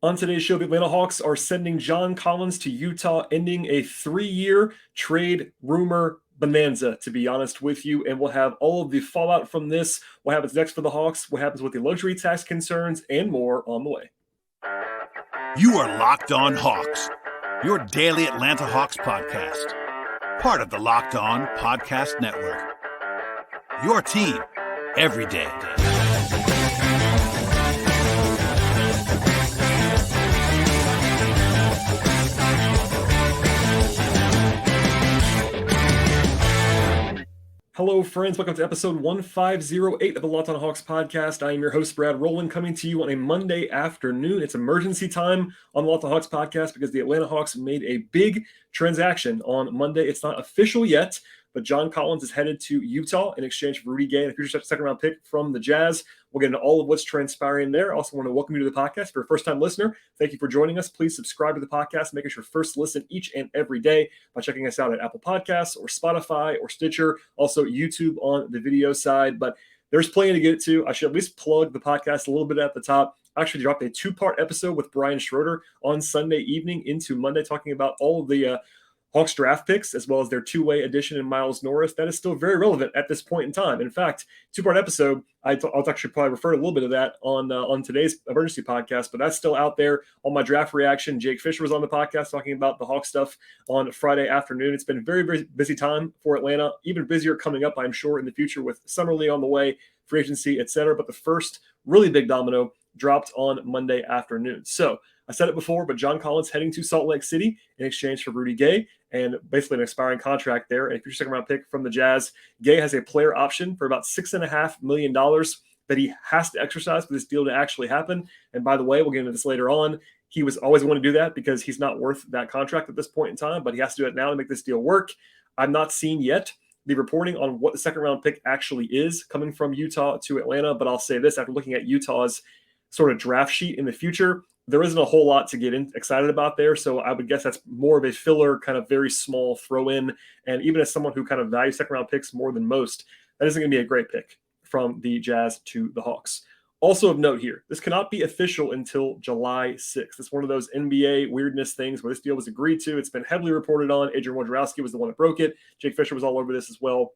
On today's show, the Atlanta Hawks are sending John Collins to Utah, ending a 3-year trade rumor bonanza, to be honest with you. And we'll have all of the fallout from this, what happens next for the Hawks, what happens with the luxury tax concerns, and more on the way. You are Locked On Hawks, your daily Atlanta Hawks podcast. Part of the Locked On Podcast Network. Your team every day. Hello, friends. Welcome to episode 1508 of the Locked On Hawks podcast. I am your host, Brad Rowland, coming to you on a Monday afternoon. It's emergency time on the Locked On Hawks podcast because the Atlanta Hawks made a big transaction on Monday. It's not official yet, but John Collins is headed to Utah in exchange for Rudy Gay and a future second-round pick from the Jazz. We'll get into all of what's transpiring there. I also want to welcome you to the podcast. For a first-time listener, thank you for joining us. Please subscribe to the podcast. Make us your first listen each and every day by checking us out at Apple Podcasts or Spotify or Stitcher. Also, YouTube on the video side. But there's plenty to get to. I should at least plug the podcast a little bit at the top. I actually dropped a 2-part episode with Brian Schroeder on Sunday evening into Monday, talking about all of the Hawks draft picks, as well as their two-way addition in Miles Norris. That is still very relevant at this point in time. In fact, 2-part episode, I'll actually probably refer to a little bit of that on today's emergency podcast, but that's still out there on my draft reaction. Jake Fisher was on the podcast talking about the Hawks stuff on Friday afternoon. It's been a very, very busy time for Atlanta, even busier coming up, I'm sure, in the future with Summer League on the way, free agency, etc. But the first really big domino dropped on Monday afternoon. So I said it before, but John Collins heading to Salt Lake City in exchange for Rudy Gay and basically an expiring contract there. And a future second-round pick from the Jazz. Gay has a player option for about $6.5 million that he has to exercise for this deal to actually happen. And by the way, we'll get into this later on. He was always going to do that because he's not worth that contract at this point in time, but he has to do it now to make this deal work. I'm not seeing yet the reporting on what the second-round pick actually is coming from Utah to Atlanta, but I'll say this, after looking at Utah's sort of draft sheet in the future, there isn't a whole lot to get excited about there. So I would guess that's more of a filler, kind of very small throw in. And even as someone who kind of values second round picks more than most, that isn't going to be a great pick from the Jazz to the Hawks. Also of note here, this cannot be official until July 6th. It's one of those NBA weirdness things where this deal was agreed to. It's been heavily reported on. Adrian Wojnarowski was the one that broke it. Jake Fisher was all over this as well.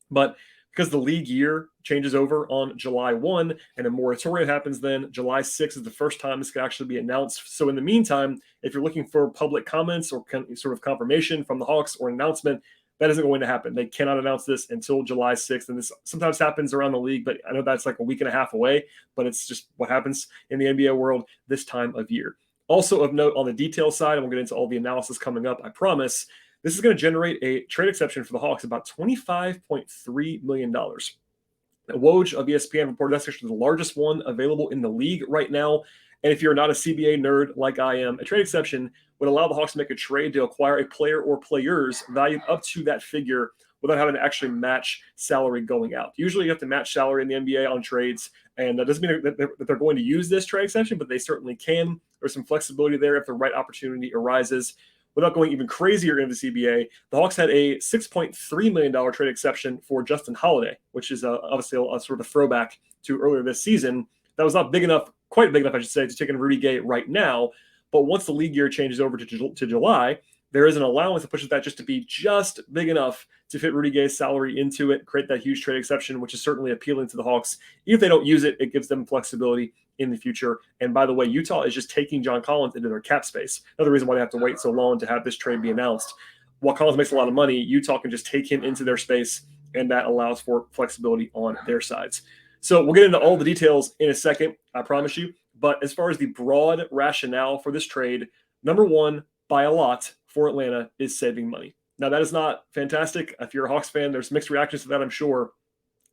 But because the league year changes over on July 1 and a moratorium happens then, July 6 is the first time this could actually be announced. So in the meantime, if you're looking for public comments or sort of confirmation from the Hawks or an announcement, that isn't going to happen. They cannot announce this until July 6th. And this sometimes happens around the league, but I know that's like a week and a half away, but it's just what happens in the NBA world this time of year. Also of note on the detail side, and we'll get into all the analysis coming up, I promise, this is going to generate a trade exception for the Hawks, about $25.3 million. Woj of ESPN reported that's actually the largest one available in the league right now. And if you're not a CBA nerd like I am, a trade exception would allow the Hawks to make a trade to acquire a player or players valued up to that figure without having to actually match salary going out. Usually you have to match salary in the NBA on trades, and that doesn't mean that they're going to use this trade exception, but they certainly can. There's some flexibility there if the right opportunity arises. Without going even crazier into the CBA, the Hawks had a $6.3 million trade exception for Justin Holiday, which is obviously a sort of throwback to earlier this season. That was not big enough, quite big enough, I should say, to take in Rudy Gay right now. But once the league year changes over to July, there is an allowance that pushes that just to be just big enough to fit Rudy Gay's salary into it, create that huge trade exception, which is certainly appealing to the Hawks. Even if they don't use it, it gives them flexibility in the future. And by the way, Utah is just taking John Collins into their cap space. Another reason why they have to wait so long to have this trade be announced. While Collins makes a lot of money, Utah can just take him into their space, and that allows for flexibility on their sides. So we'll get into all the details in a second, I promise you. But as far as the broad rationale for this trade, number one, by a lot for Atlanta, is saving money. Now, that is not fantastic. If you're a Hawks fan, there's mixed reactions to that, I'm sure.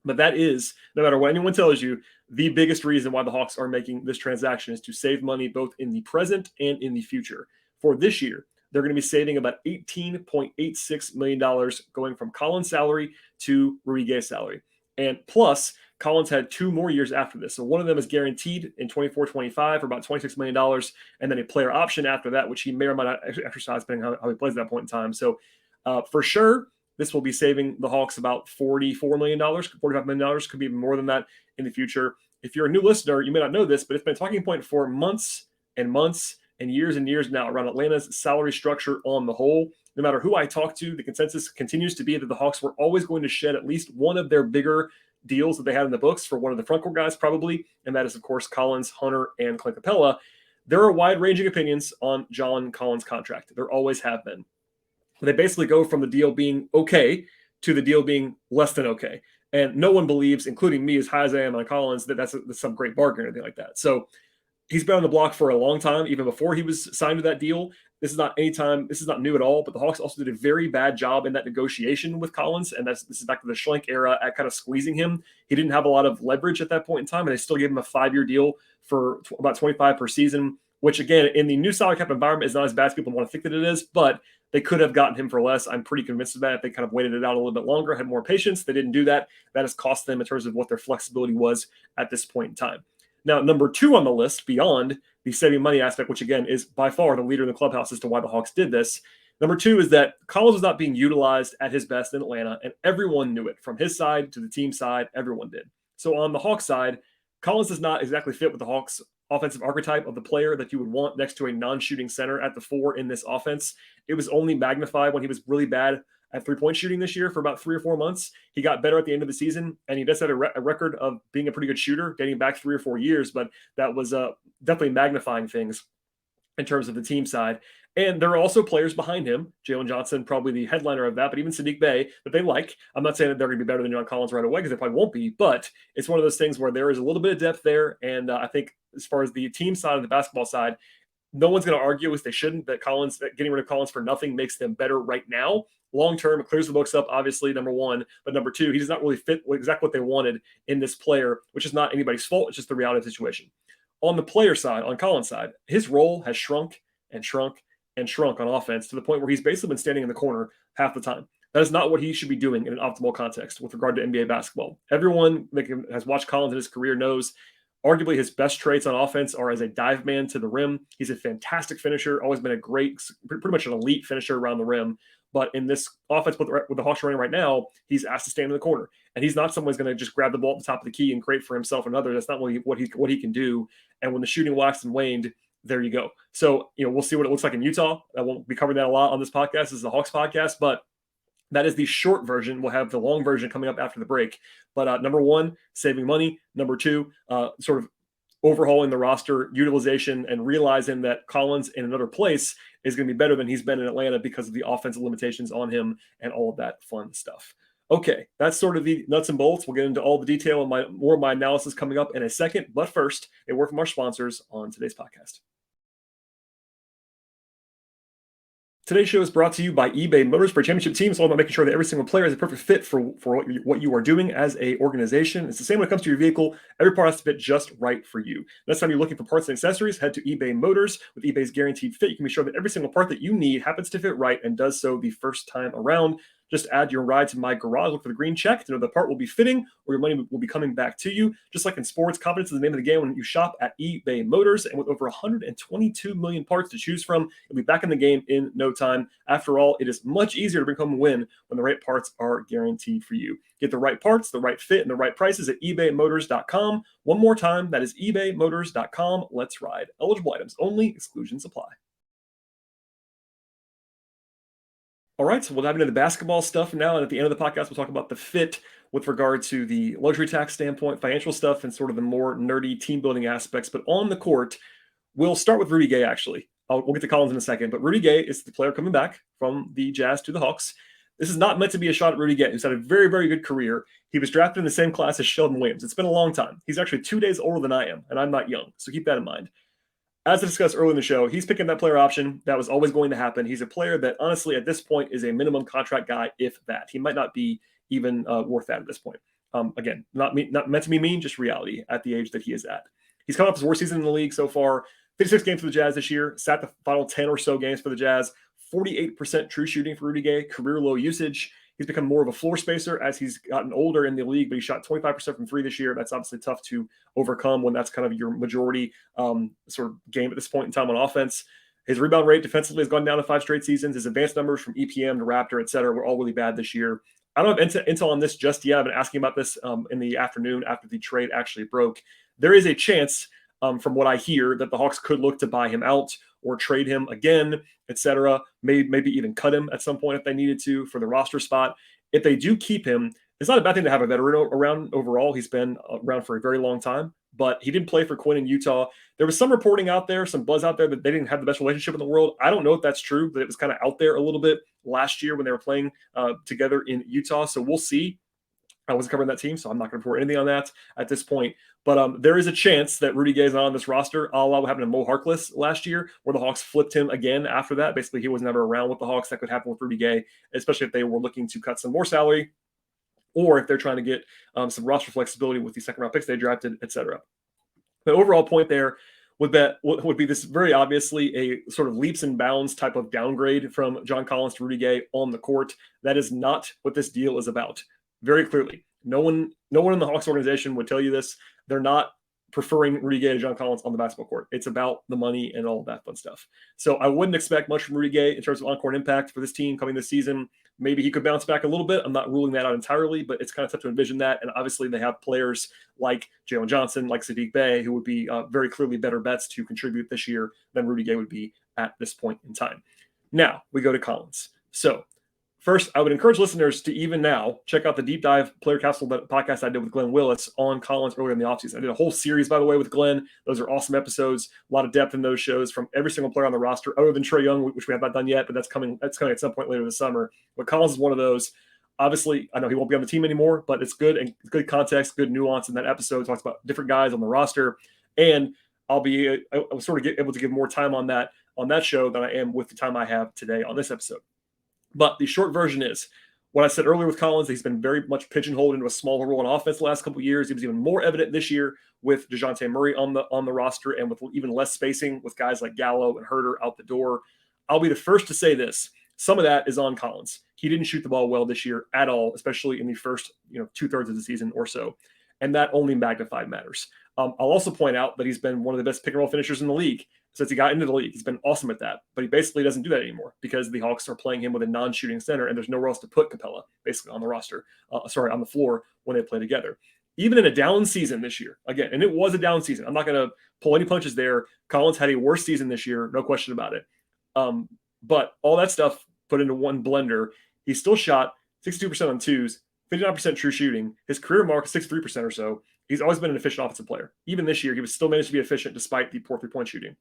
But that is, no matter what anyone tells you, the biggest reason why the Hawks are making this transaction is to save money both in the present and in the future. For this year, they're going to be saving about $18.86 million going from Collins' salary to Rudy Gay's salary. And plus, Collins had 2 more years after this. So one of them is guaranteed in 24-25 for about $26 million, and then a player option after that, which he may or might not exercise depending on how he plays at that point in time. So for sure, this will be saving the Hawks about $44 million, $45 million, could be even more than that in the future. If you're a new listener, you may not know this, but it's been a talking point for months and months and years now around Atlanta's salary structure on the whole. No matter who I talk to, the consensus continues to be that the Hawks were always going to shed at least one of their bigger deals that they had in the books for one of the frontcourt guys, probably, and that is, of course, Collins, Hunter, and Clint Capella. There are wide-ranging opinions on John Collins' contract. There always have been. They basically go from the deal being okay to the deal being less than okay. And no one believes, including me, as high as I am on Collins, that that's some great bargain or anything like that. So he's been on the block for a long time, even before he was signed to that deal. This is not new at all, but the Hawks also did a very bad job in that negotiation with Collins, and this is back to the Schlenk era at kind of squeezing him. He didn't have a lot of leverage at that point in time, and they still gave him a 5-year deal for about 25 per season, which again, in the new salary cap environment is not as bad as people want to think that it is, but they could have gotten him for less. I'm pretty convinced of that. If they kind of waited it out a little bit longer, had more patience, they didn't do that. That has cost them in terms of what their flexibility was at this point in time. Now, number 2 on the list, beyond the saving money aspect, which again is by far the leader in the clubhouse as to why the Hawks did this. Number 2 is that Collins was not being utilized at his best in Atlanta, and everyone knew it. From his side to the team side, everyone did. So on the Hawks side, Collins does not exactly fit with the Hawks offensive archetype of the player that you would want next to a non-shooting center at the 4 in this offense. It was only magnified when he was really bad at three-point shooting this year for about 3 or 4 months. He got better at the end of the season, and he does have a record of being a pretty good shooter dating back 3 or 4 years, but that was definitely magnifying things in terms of the team side. And there are also players behind him, Jalen Johnson, probably the headliner of that, but even Saddiq Bey, that they like. I'm not saying that they're going to be better than John Collins right away, because they probably won't be, but it's one of those things where there is a little bit of depth there. And I think as far as the team side and the basketball side, no one's going to argue, as they shouldn't, that getting rid of Collins for nothing makes them better right now. Long term, it clears the books up, obviously, number 1. But number 2, he does not really fit exactly what they wanted in this player, which is not anybody's fault. It's just the reality of the situation. On the player side, on Collins' side, his role has shrunk and shrunk and shrunk on offense to the point where he's basically been standing in the corner half the time. That is not what he should be doing in an optimal context with regard to NBA basketball. Everyone that has watched Collins in his career knows arguably his best traits on offense are as a dive man to the rim. He's a fantastic finisher, always been a great, pretty much an elite finisher around the rim. But in this offense with the Hawks running right now, he's asked to stand in the corner. And he's not someone who's going to just grab the ball at the top of the key and create for himself and others. That's not what he can do. And when the shooting waxed and waned, there you go. So, we'll see what it looks like in Utah. I won't be covering that a lot on this podcast. This is the Hawks podcast, but that is the short version. We'll have the long version coming up after the break. But number 1, saving money. Number 2, sort of overhauling the roster utilization and realizing that Collins in another place is going to be better than he's been in Atlanta because of the offensive limitations on him and all of that fun stuff. Okay, that's sort of the nuts and bolts. We'll get into all the detail and more of my analysis coming up in a second. But first, a word from our sponsors on today's podcast. Today's show is brought to you by eBay Motors. For a championship team, it's all about making sure that every single player is a perfect fit for what you are doing as a organization. It's the same when it comes to your vehicle. Every part has to fit just right for you. Next time you're looking for parts and accessories, head to eBay Motors. With eBay's guaranteed fit, you can be sure that every single part that you need happens to fit right and does so the first time around. Just add your ride to my garage. Look for the green check to know the part will be fitting or your money will be coming back to you. Just like in sports, confidence is the name of the game when you shop at eBay Motors. And with over 122 million parts to choose from, you'll be back in the game in no time. After all, it is much easier to bring home a win when the right parts are guaranteed for you. Get the right parts, the right fit, and the right prices at ebaymotors.com. One more time, that is ebaymotors.com. Let's ride. Eligible items only. Exclusions apply. All right, so we'll dive into the basketball stuff now. And at the end of the podcast, we'll talk about the fit with regard to the luxury tax standpoint, financial stuff, and sort of the more nerdy team building aspects. But on the court, we'll start with Rudy Gay, actually. We'll get to Collins in a second. But Rudy Gay is the player coming back from the Jazz to the Hawks. This is not meant to be a shot at Rudy Gay, who's had a very, very good career. He was drafted in the same class as Sheldon Williams. It's been a long time. He's actually 2 days older than I am, and I'm not young. So keep that in mind. As I discussed earlier in the show, he's picking that player option. That was always going to happen. He's a player that, honestly, at this point is a minimum contract guy, if that. He might not be even worth that at this point. Again, not meant to be mean, just reality at the age that he is at. He's come off his worst season in the league so far. 56 games for the Jazz this year. Sat the final 10 or so games for the Jazz. 48% true shooting for Rudy Gay. Career low usage. He's become more of a floor spacer as he's gotten older in the league, but he shot 25% from 3 this year. That's obviously tough to overcome when that's kind of your majority sort of game at this point in time on offense. His rebound rate defensively has gone down to 5 straight seasons. His advanced numbers from EPM to Raptor, et cetera, were all really bad this year. I don't have intel on this just yet. I've been asking about this in the afternoon after the trade actually broke. There is a chance from what I hear, that the Hawks could look to buy him out or trade him again, etc. Maybe even cut him at some point if they needed to for the roster spot. If they do keep him, it's not a bad thing to have a veteran around overall. He's been around for a very long time, but he didn't play for Quinn in Utah. There was some reporting out there, some buzz out there that they didn't have the best relationship in the world. I don't know if that's true, but it was kind of out there a little bit last year when they were playing together in Utah. So we'll see. I wasn't covering that team, so I'm not going to report anything on that at this point. But there is a chance that Rudy Gay is not on this roster, a la what happened to Mo Harkless last year, where the Hawks flipped him again after that. Basically, he was never around with the Hawks. That could happen with Rudy Gay, especially if they were looking to cut some more salary, or if they're trying to get some roster flexibility with the second-round picks they drafted, etc. The overall point there would be this very obviously a sort of leaps and bounds type of downgrade from John Collins to Rudy Gay on the court. That is not what this deal is about. Very clearly, no one in the Hawks organization would tell you this. They're not preferring Rudy Gay to John Collins on the basketball court. It's about the money and all of that fun stuff. So I wouldn't expect much from Rudy Gay in terms of on-court impact for this team coming this season. Maybe he could bounce back a little bit. I'm not ruling that out entirely, but it's kind of tough to envision that. And obviously they have players like Jalen Johnson, like Saddiq Bey, who would be very clearly better bets to contribute this year than Rudy Gay would be at this point in time. Now we go to Collins. So first, I would encourage listeners to even now check out the deep dive player capsule podcast I did with Glenn Willis on Collins earlier in the offseason. I did a whole series, by the way, with Glenn. Those are awesome episodes. A lot of depth in those shows from every single player on the roster, other than Trae Young, which we have not done yet, but that's coming at some point later this summer. But Collins is one of those. Obviously, I know he won't be on the team anymore, but it's good and good context, good nuance in that episode. It talks about different guys on the roster, and I'll sort of able to give more time on that show than I am with the time I have today on this episode. But the short version is what I said earlier with Collins. He's been very much pigeonholed into a smaller role in offense the last couple of years. He was even more evident this year with DeJounte Murray on the roster and with even less spacing with guys like Gallo and Herter out the door. I'll be the first to say this. Some of that is on Collins. He didn't shoot the ball well this year at all, especially in the first 2/3 of the season or so. And that only magnified matters. I'll also point out that he's been one of the best pick-and-roll finishers in the league since he got into the league. He's been awesome at that, but he basically doesn't do that anymore because the Hawks are playing him with a non-shooting center, and there's nowhere else to put Capella basically on the roster, on the floor when they play together. Even in a down season this year, again, and it was a down season. I'm not going to pull any punches there. Collins had a worse season this year, no question about it. But all that stuff put into one blender, he still shot 62% on twos, 59% true shooting. His career mark is 63% or so. He's always been an efficient offensive player. Even this year, he was still managed to be efficient despite the poor three-point shooting.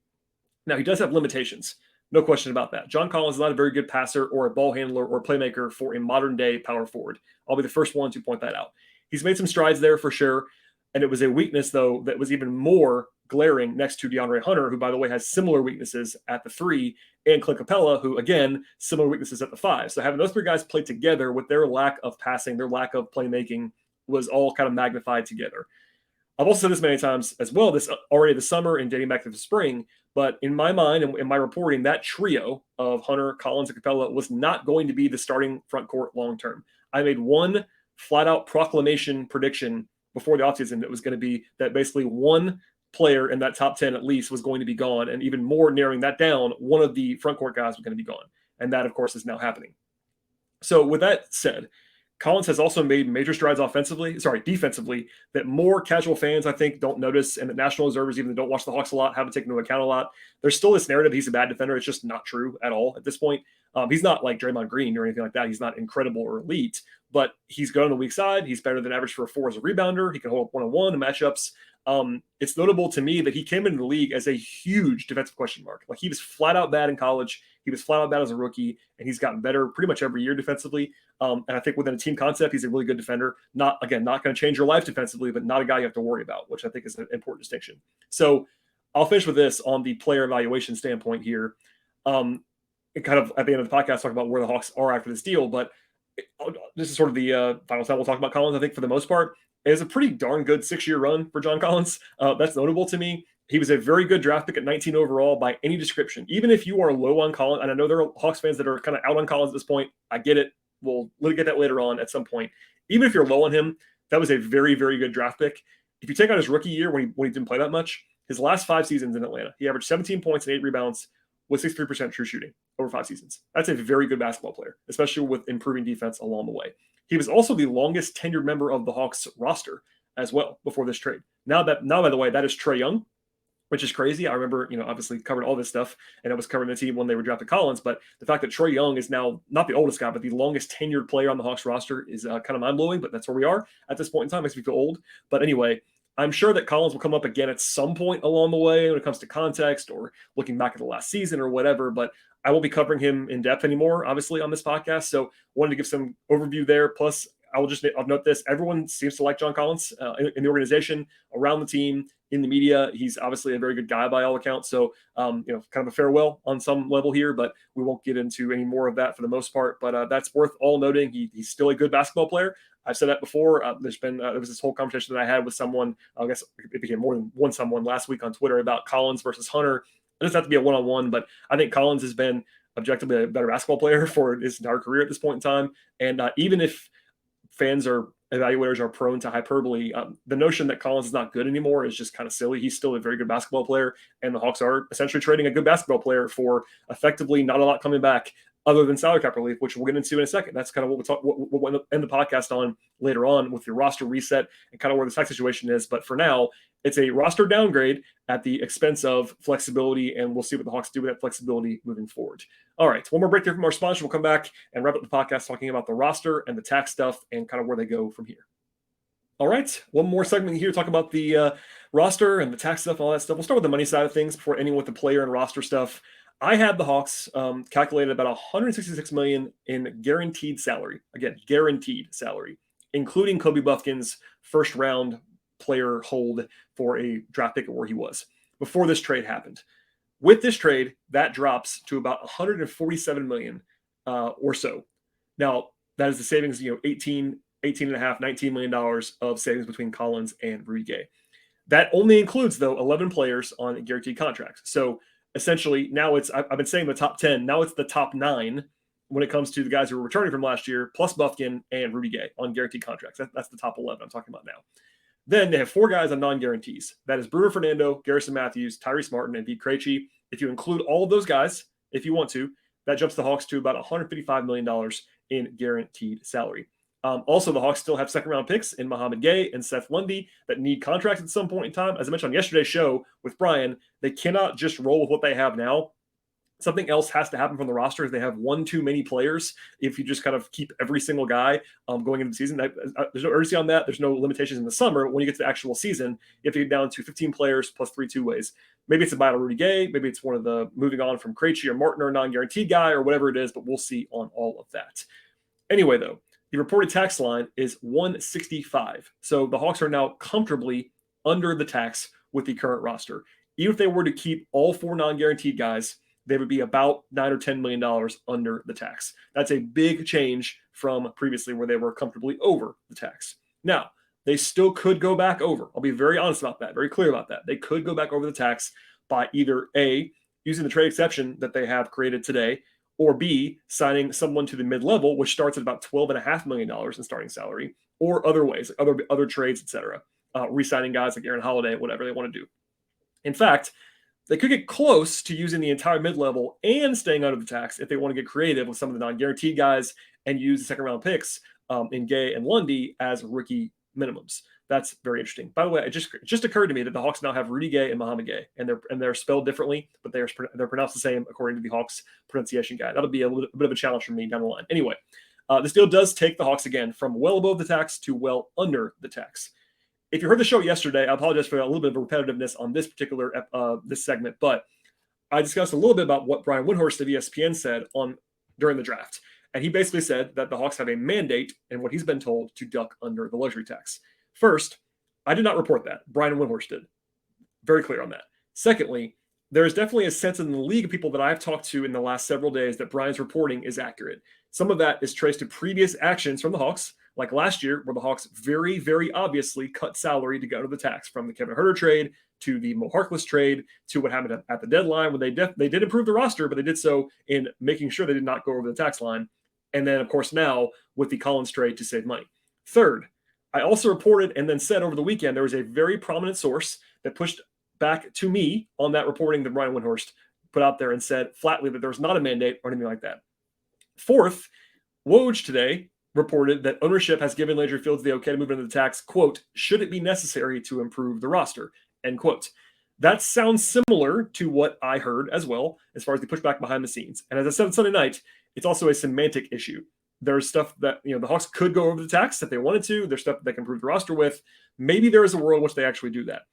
Now, he does have limitations. No question about that. John Collins is not a very good passer or a ball handler or playmaker for a modern-day power forward. I'll be the first one to point that out. He's made some strides there for sure, and it was a weakness, though, that was even more glaring next to DeAndre Hunter, who, by the way, has similar weaknesses at the 3, and Clint Capella, who, again, similar weaknesses at the 5. So having those three guys play together with their lack of passing, their lack of playmaking, was all kind of magnified together. I've also said this many times as well, this already this summer and dating back to the spring, but in my mind and in my reporting, that trio of Hunter, Collins, and Capella was not going to be the starting front court long-term. I made one flat-out proclamation prediction before the offseason that was going to be that basically one player in that top 10 at least was going to be gone, and even more narrowing that down, one of the front court guys was going to be gone. And that, of course, is now happening. So with that said, Collins has also made major strides defensively, that more casual fans, I think, don't notice, and that national observers, even that don't watch the Hawks a lot, haven't taken into account a lot. There's still this narrative he's a bad defender. It's just not true at all at this point. He's not like Draymond Green or anything like that. He's not incredible or elite, but he's good on the weak side. He's better than average for a 4 as a rebounder. He can hold up one-on-one in matchups. It's notable to me that he came into the league as a huge defensive question mark. Like, he was flat out bad in college. He was flat out bad as a rookie, and he's gotten better pretty much every year defensively. And I think within a team concept, he's a really good defender. Not going to change your life defensively, but not a guy you have to worry about, which I think is an important distinction. So I'll finish with this on the player evaluation standpoint here. And kind of at the end of the podcast, talk about where the Hawks are after this deal. But this is sort of the final time we'll talk about Collins, I think, for the most part. It was a pretty darn good 6-year run for John Collins. That's notable to me. He was a very good draft pick at 19 overall by any description. Even if you are low on Collins, and I know there are Hawks fans that are kind of out on Collins at this point. I get it. We'll get that later on at some point. Even if you're low on him, that was a very, very good draft pick. If you take out his rookie year when he didn't play that much, his last 5 seasons in Atlanta, he averaged 17 points and 8 rebounds with 63% true shooting over 5 seasons. That's a very good basketball player, especially with improving defense along the way. He was also the longest tenured member of the Hawks roster as well before this trade. Now, by the way, that is Trae Young, which is crazy. I remember, obviously covered all this stuff, and I was covering the team when they were drafted Collins. But the fact that Trae Young is now not the oldest guy, but the longest tenured player on the Hawks roster is kind of mind blowing. But that's where we are at this point in time. Makes me feel old. But anyway, I'm sure that Collins will come up again at some point along the way when it comes to context or looking back at the last season or whatever. But I won't be covering him in depth anymore, obviously, on this podcast. So wanted to give some overview there. Plus, I'll note this. Everyone seems to like John Collins in the organization, around the team, in the media. He's obviously a very good guy by all accounts. So, kind of a farewell on some level here, but we won't get into any more of that for the most part. But that's worth all noting. He's still a good basketball player. I've said that before. There was this whole conversation that I had with someone, I guess it became more than one someone last week on Twitter about Collins versus Hunter. It doesn't have to be a one-on-one, but I think Collins has been objectively a better basketball player for his entire career at this point in time. And even if fans or evaluators are prone to hyperbole, the notion that Collins is not good anymore is just kind of silly. He's still a very good basketball player, and the Hawks are essentially trading a good basketball player for effectively not a lot coming back other than salary cap relief, which we'll get into in a second. That's kind of what we'll end the podcast on later on with your roster reset and kind of where the tax situation is. But for now, it's a roster downgrade at the expense of flexibility, and we'll see what the Hawks do with that flexibility moving forward. All right, one more break here from our sponsor. We'll come back and wrap up the podcast talking about the roster and the tax stuff and kind of where they go from here. All right, one more segment here, talk about the roster and the tax stuff, all that stuff. We'll start with the money side of things before ending with the player and roster stuff. I had the Hawks calculated about $166 million in guaranteed salary. Again, guaranteed salary, including Kobe Buffkin's first round player hold for a draft pick where he was before this trade happened. With this trade, that drops to about $147 million or so. Now, that is the savings, $18 and a half, $19 million of savings between Collins and Rudy Gay. That only includes, though, 11 players on guaranteed contracts. So essentially, now I've been saying the top 10. Now it's the top 9 when it comes to the guys who were returning from last year, plus Buffkin and Rudy Gay on guaranteed contracts. That's the top 11 I'm talking about now. Then they have 4 guys on non-guarantees. That is Bruno Fernando, Garrison Matthews, Tyrese Martin, and Pete Krejci. If you include all of those guys, if you want to, that jumps the Hawks to about $155 million in guaranteed salary. Also, the Hawks still have second-round picks in Mohamed Gay and Seth Lundy that need contracts at some point in time. As I mentioned on yesterday's show with Brian, they cannot just roll with what they have now. Something else has to happen from the roster if they have one too many players. If you just kind of keep every single guy going into the season, there's no urgency on that. There's no limitations in the summer. When you get to the actual season, you have to get down to 15 players plus 3 two-ways. Maybe it's a battle Rudy Gay. Maybe it's one of the moving on from Krejci or Martin or a non-guaranteed guy or whatever it is, but we'll see on all of that. Anyway, though, the reported tax line is 165. So the Hawks are now comfortably under the tax with the current roster. Even if they were to keep all 4 non-guaranteed guys, they would be about $9 or $10 million under the tax. That's a big change from previously where they were comfortably over the tax. Now, they still could go back over. I'll be very honest about that, very clear about that. They could go back over the tax by either A, using the trade exception that they have created today, or B, signing someone to the mid-level, which starts at about $12.5 million in starting salary, or other ways, like other trades, etc. Re-signing guys like Aaron Holiday, whatever they want to do. In fact, they could get close to using the entire mid-level and staying under the tax if they want to get creative with some of the non-guaranteed guys and use the second-round picks in Gay and Lundy as rookie minimums. That's very interesting. By the way, it just occurred to me that the Hawks now have Rudy Gay and Mohamed Gay, and they're spelled differently, but they're pronounced the same according to the Hawks pronunciation guide. That'll be a bit of a challenge for me down the line. Anyway, this deal does take the Hawks again from well above the tax to well under the tax. If you heard the show yesterday, I apologize for a little bit of repetitiveness on this particular this segment, but I discussed a little bit about what Brian Windhorst of ESPN said during the draft. And he basically said that the Hawks have a mandate and what he's been told to duck under the luxury tax. First, I did not report that. Brian Windhorst did. Very clear on that. Secondly, there is definitely a sense in the league of people that I've talked to in the last several days that Brian's reporting is accurate. Some of that is traced to previous actions from the Hawks, like last year, where the Hawks very, very obviously cut salary to go to the tax, from the Kevin Huerter trade to the Mo Harkless trade to what happened at the deadline, when they did improve the roster, but they did so in making sure they did not go over the tax line. And then, of course, now with the Collins trade to save money. Third, I also reported and then said over the weekend there was a very prominent source that pushed back to me on that reporting that Brian Windhorst put out there and said flatly that there was not a mandate or anything like that. Fourth, Woj today reported that ownership has given Landry Fields the okay to move into the tax, quote, should it be necessary to improve the roster, end quote. That sounds similar to what I heard as well, as far as the pushback behind the scenes. And as I said on Sunday night, it's also a semantic issue. There's stuff that, the Hawks could go over the tax if they wanted to. There's stuff that they can improve the roster with. Maybe there is a world in which they actually do that.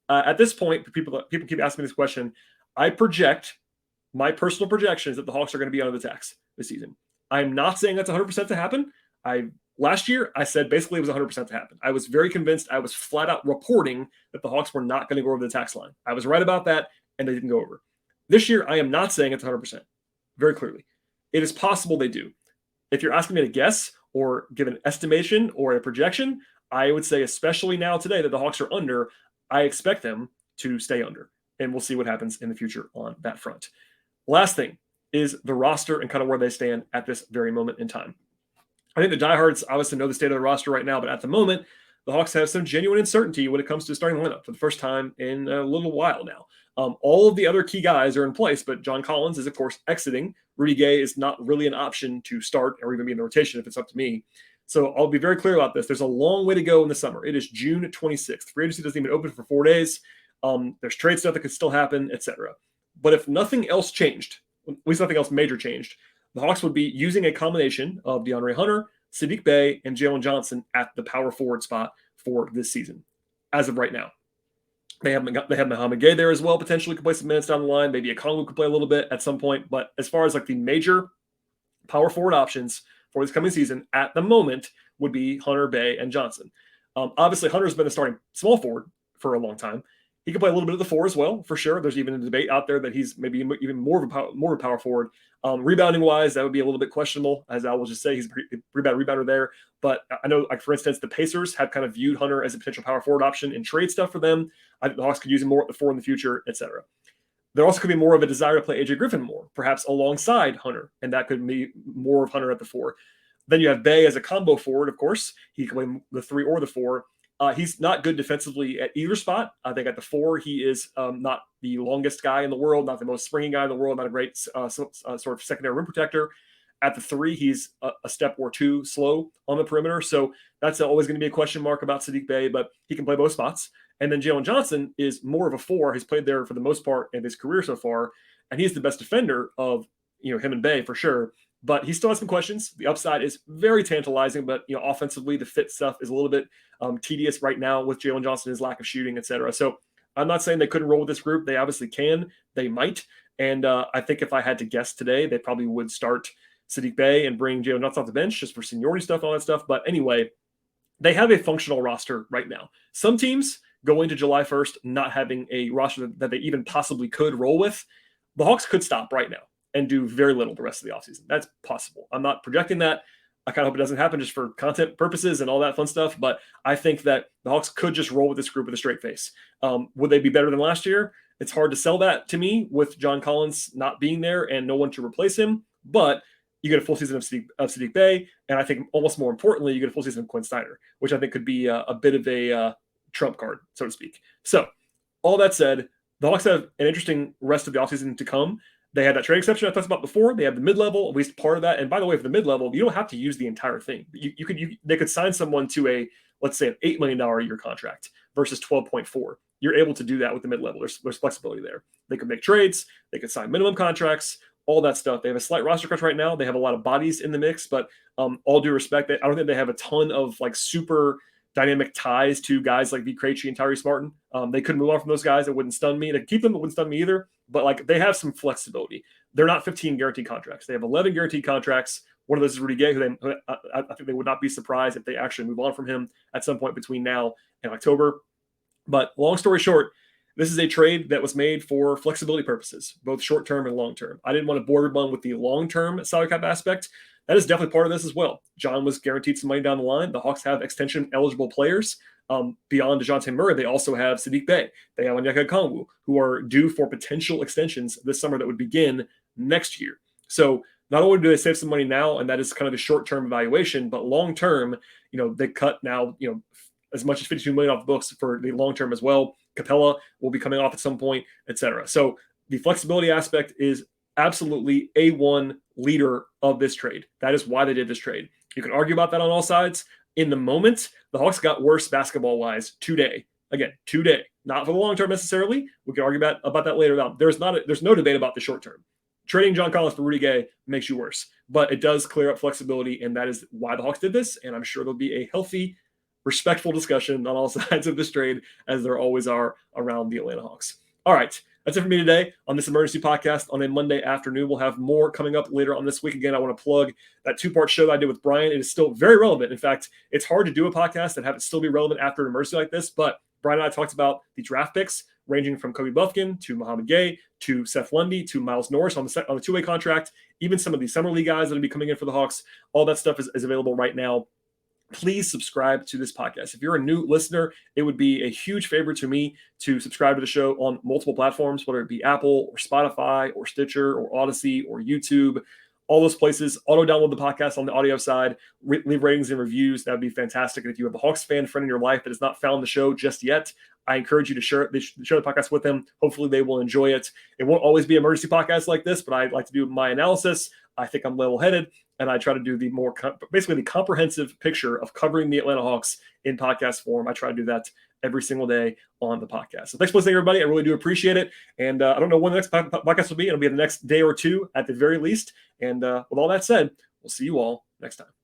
At this point, people keep asking me this question. I project, my personal projection is that the Hawks are going to be under the tax this season. I'm not saying that's 100% to happen. Last year, I said basically it was 100% to happen. I was very convinced. I was flat out reporting that the Hawks were not going to go over the tax line. I was right about that, and they didn't go over. This year, I am not saying it's 100%, very clearly. It is possible they do. If you're asking me to guess or give an estimation or a projection, I would say, especially now today that the Hawks are under, I expect them to stay under, and we'll see what happens in the future on that front. Last thing is the roster and kind of where they stand at this very moment in time. I think the diehards obviously know the state of the roster right now, but at the moment, the Hawks have some genuine uncertainty when it comes to starting the lineup for the first time in a little while now. All of the other key guys are in place, but John Collins is, of course, exiting. Rudy Gay is not really an option to start or even be in the rotation if it's up to me. So I'll be very clear about this. There's a long way to go in the summer. It is June 26th. Free agency doesn't even open for 4 days. There's trade stuff that could still happen, etc. But if nothing else changed, at least nothing else major changed, the Hawks would be using a combination of DeAndre Hunter, Saddiq Bey, and Jalen Johnson at the power forward spot for this season, as of right now. They have Mohamed Gay there as well, potentially could play some minutes down the line. Maybe Okongwu could play a little bit at some point. But as far as like the major power forward options for this coming season at the moment would be Hunter, Bey, and Johnson. Obviously, Hunter's been a starting small forward for a long time. He can play a little bit of the four as well, for sure. There's even a debate out there that he's maybe even more of a power forward. Rebounding wise, that would be a little bit questionable, as I will just say he's a rebounder there. But I know, like for instance, the Pacers have kind of viewed Hunter as a potential power forward option in trade stuff for them. I think the Hawks could use him more at the four in the future, etc. There also could be more of a desire to play AJ Griffin more, perhaps alongside Hunter, and that could be more of Hunter at the four. Then you have Bey as a combo forward, of course. He can play the three or the four. He's not good defensively at either spot. I think at the four, he is not the longest guy in the world, not the most springy guy in the world, not a great sort of secondary rim protector. At the three, he's a step or two slow on the perimeter. So that's always going to be a question mark about Saddiq Bey, but he can play both spots. And then Jalen Johnson is more of a four. He's played there for the most part in his career so far, and he's the best defender of him and Bey for sure. But he still has some questions. The upside is very tantalizing, but offensively, the fit stuff is a little bit tedious right now with Jalen Johnson, his lack of shooting, etc. So I'm not saying they couldn't roll with this group. They obviously can. They might. And I think if I had to guess today, they probably would start Saddiq Bey and bring Jalen Johnson off the bench just for seniority stuff and all that stuff. But anyway, they have a functional roster right now. Some teams going to July 1st not having a roster that they even possibly could roll with. The Hawks could stop right now and do very little the rest of the offseason. That's possible. I'm not projecting that. I kind of hope it doesn't happen just for content purposes and all that fun stuff. But I think that the Hawks could just roll with this group with a straight face. Would they be better than last year? It's hard to sell that to me with John Collins not being there and no one to replace him. But you get a full season of Saddiq Bey. And I think almost more importantly, you get a full season of Quinn Snyder, which I think could be a bit of a trump card, so to speak. So all that said, the Hawks have an interesting rest of the offseason to come. They had that trade exception I talked about before. They have the mid-level, at least part of that. And by the way, for the mid-level, you don't have to use the entire thing. They could sign someone to let's say an $8 million a year contract versus 12.4. You're able to do that with the mid-level. There's flexibility there. They could make trades. They could sign minimum contracts, all that stuff. They have a slight roster crunch right now. They have a lot of bodies in the mix, but all due respect, I don't think they have a ton of like super dynamic ties to guys like V. Krejci and Tyrese Martin. They could move on from those guys. It wouldn't stun me. They could keep them. It wouldn't stun me either. But like they have some flexibility. They're not 15 guaranteed contracts. They have 11 guaranteed contracts. One of those is Rudy Gay, who I think they would not be surprised if they actually move on from him at some point between now and October. But long story short, this is a trade that was made for flexibility purposes, both short-term and long-term. I didn't want to bore everyone with the long-term salary cap aspect. That is definitely part of this as well. John was guaranteed some money down the line. The Hawks have extension-eligible players. Beyond DeJounte Murray, they also have Saddiq Bey. They have Onyeka Okongwu, who are due for potential extensions this summer that would begin next year. So not only do they save some money now, and that is kind of the short-term evaluation, but long-term, they cut now, as much as $52 million off the books for the long-term as well. Capella will be coming off at some point, etc. So the flexibility aspect is absolutely A1 leader of this trade. That is why they did this trade. You can argue about that on all sides. In the moment, the Hawks got worse basketball-wise today Again, today, not for the long term necessarily. We can argue about that later on. There's no debate about the short term. Trading John Collins for Rudy Gay makes you worse, but it does clear up flexibility, and that is why the Hawks did this. And I'm sure there'll be a healthy, respectful discussion on all sides of this trade, as there always are around the Atlanta Hawks. All right, that's it for me today on this emergency podcast on a Monday afternoon. We'll have more coming up later on this week. Again, I want to plug that 2-part show that I did with Brian. It is still very relevant. In fact, it's hard to do a podcast and have it still be relevant after an emergency like this, but Brian and I talked about the draft picks ranging from Kobe Buffkin to Muhammad Gay to Seth Lundy to Miles Norris on the two-way contract, even some of the summer league guys that will be coming in for the Hawks. All that stuff is available right now. Please subscribe to this podcast. If you're a new listener, it would be a huge favor to me to subscribe to the show on multiple platforms, whether it be Apple or Spotify or Stitcher or Odyssey or YouTube. All those places. Auto download the podcast on the audio side. Leave ratings and reviews. That would be fantastic. And if you have a Hawks fan friend in your life that has not found the show just yet, I encourage you to share the podcast with them. Hopefully they will enjoy it. It won't always be emergency podcasts like this, but I like to do my analysis. I think I'm level-headed, and I try to do the more basically the comprehensive picture of covering the Atlanta Hawks in podcast form. I try to do that every single day on the podcast. So thanks for listening, everybody. I really do appreciate it. And I don't know when the next podcast will be. It'll be the next day or two at the very least. And with all that said, we'll see you all next time.